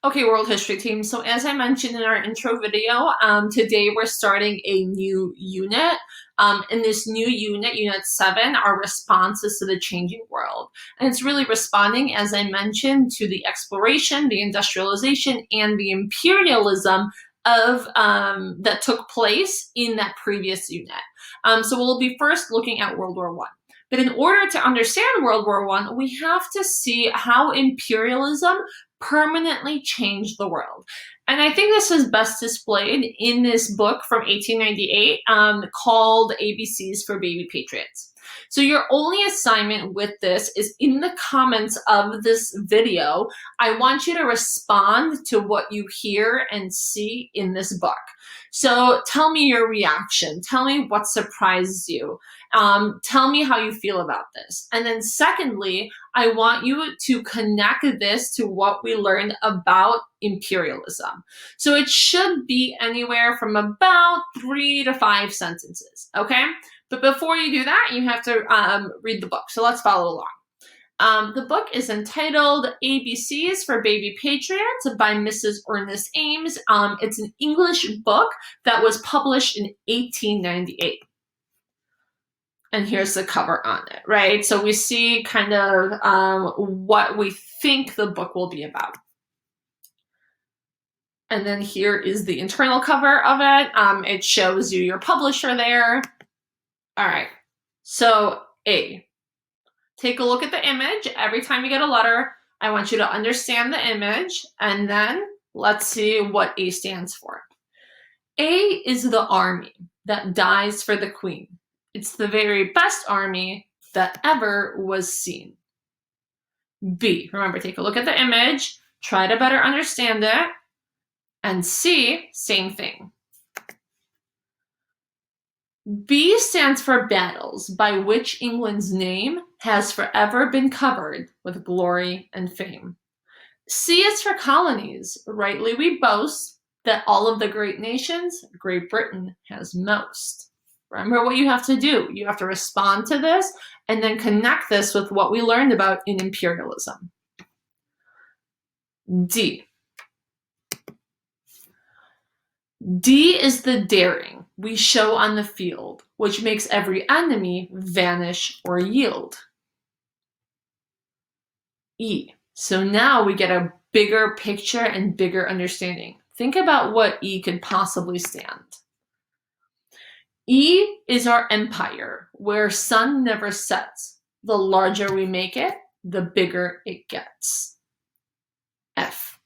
Okay, World History team. So as I mentioned in our intro video, today we're starting a new unit. In this new unit, Unit 7, are responses to the changing world. And it's really responding, as I mentioned, to the exploration, the industrialization, and the imperialism of that took place in that previous unit. So we'll be first looking at World War One. But in order to understand World War One, we have to see how imperialism permanently changed the world. And I think this is best displayed in this book from 1898 called ABCs for Baby Patriots. So your only assignment with this is in the comments of this video, I want you to respond to what you hear and see in this book. So tell me your reaction. Tell me what surprised you. Tell me how you feel about this. And then secondly, I want you to connect this to what we learned about imperialism. So it should be anywhere from about 3 to 5 sentences, okay? But before you do that, you have to read the book. So let's follow along. The book is entitled ABCs for Baby Patriots by Mrs. Ernest Ames. It's an English book that was published in 1898. And here's the cover on it, right? So we see kind of what we think the book will be about. And then here is the internal cover of it. It shows you your publisher there. All right, so A. Take a look at the image. Every time you get a letter, I want you to understand the image, and then let's see what A stands for. A is the army that dies for the queen. It's the very best army that ever was seen. B, remember, take a look at the image, try to better understand it. And C, same thing. B stands for battles by which England's name has forever been covered with glory and fame. C is for colonies. Rightly we boast that all of the great nations, Great Britain has most. Remember what you have to do. You have to respond to this and then connect this with what we learned about in imperialism. D. D is the daring we show on the field, which makes every enemy vanish or yield. E. So now we get a bigger picture and bigger understanding. Think about what E could possibly stand. E is our empire, where sun never sets. The larger we make it, the bigger it gets. F.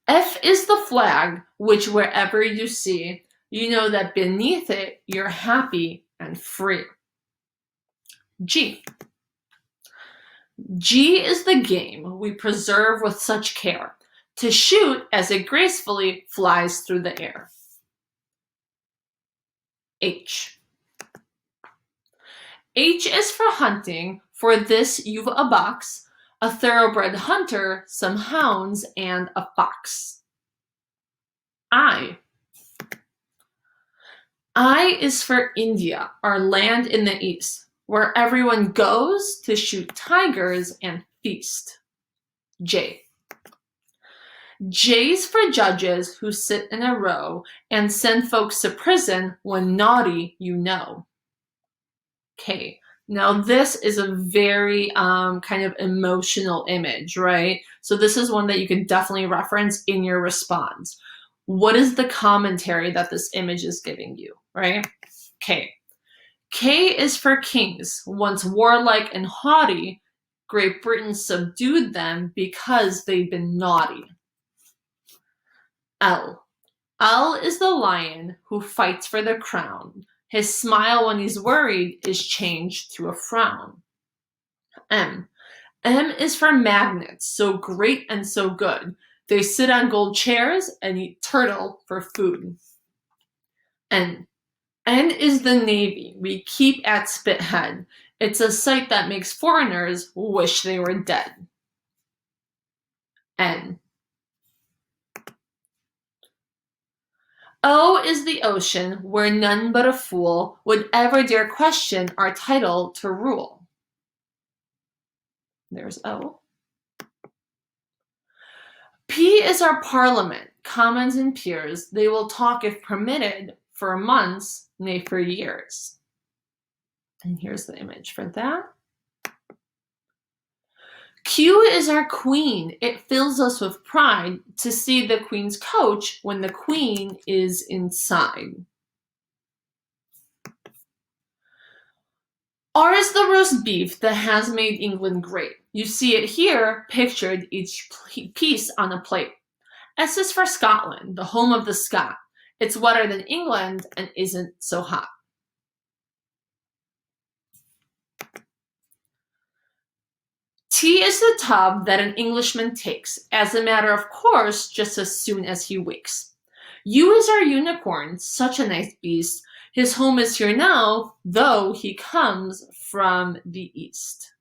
F is the flag, which wherever you see, you know that beneath it, you're happy and free. G. G is the game we preserve with such care, to shoot as it gracefully flies through the air. H. H is for hunting. For this you've a box, a thoroughbred hunter, some hounds, and a fox. I. I is for India, our land in the east, where everyone goes to shoot tigers and feast. J. J's for judges who sit in a row and send folks to prison when naughty you know. K. Now this is a very kind of emotional image, right? So this is one that you can definitely reference in your response. What is the commentary that this image is giving you, right? K. K is for kings. Once warlike and haughty, Great Britain subdued them because they'd been naughty. L. L is the lion who fights for the crown. His smile when he's worried is changed to a frown. M. M is for magnets, so great and so good. They sit on gold chairs and eat turtle for food. N. N is the Navy we keep at Spithead. It's a sight that makes foreigners wish they were dead. N. O is the ocean where none but a fool would ever dare question our title to rule. There's O. is our parliament, commons and peers. They will talk if permitted for months, nay for years. And here's the image for that. Q is our queen. It fills us with pride to see the queen's coach when the queen is inside. R is the roast beef that has made England great. You see it here, pictured each piece on a plate. S is for Scotland, the home of the Scot. It's wetter than England and isn't so hot. T is the tub that an Englishman takes, as a matter of course, just as soon as he wakes. U is our unicorn, such a nice beast. His home is here now, though he comes from the east.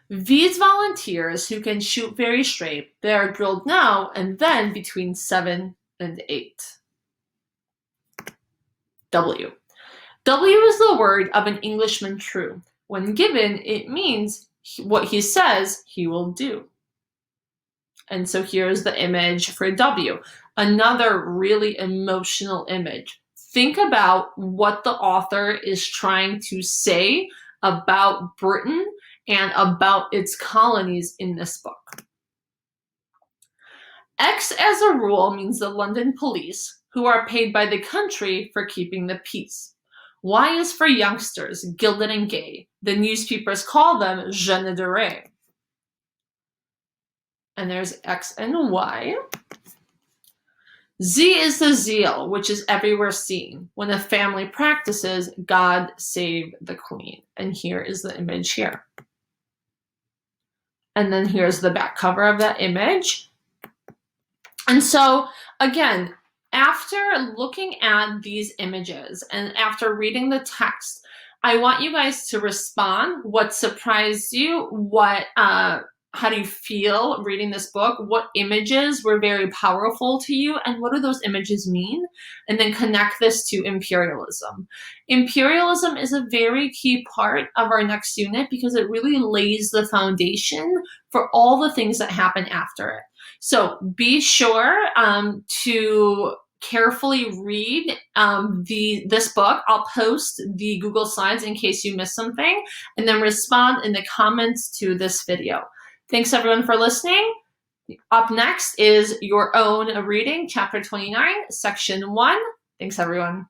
V's volunteers who can shoot very straight. They are drilled now and then between 7 and 8. W. W is the word of an Englishman true. When given, it means what he says he will do. And so here's the image for W. Another really emotional image. Think about what the author is trying to say about Britain and about its colonies in this book. X, as a rule, means the London police, who are paid by the country for keeping the peace. Y is for youngsters, gilded and gay. The newspapers call them jeunes dorés. And there's X and Y. Z is the zeal, which is everywhere seen. When a family practices, God save the Queen. And here is the image here. And then here's the back cover of that image. And so, again, after looking at these images and after reading the text, I want you guys to respond. What surprised you? How do you feel reading this book? What images were very powerful to you? And what do those images mean? And then connect this to imperialism. Imperialism is a very key part of our next unit because it really lays the foundation for all the things that happen after it. So be sure to carefully read this book. I'll post the Google Slides in case you missed something, and then respond in the comments to this video. Thanks everyone for listening. Up next is your own reading, chapter 29, section 1. Thanks everyone.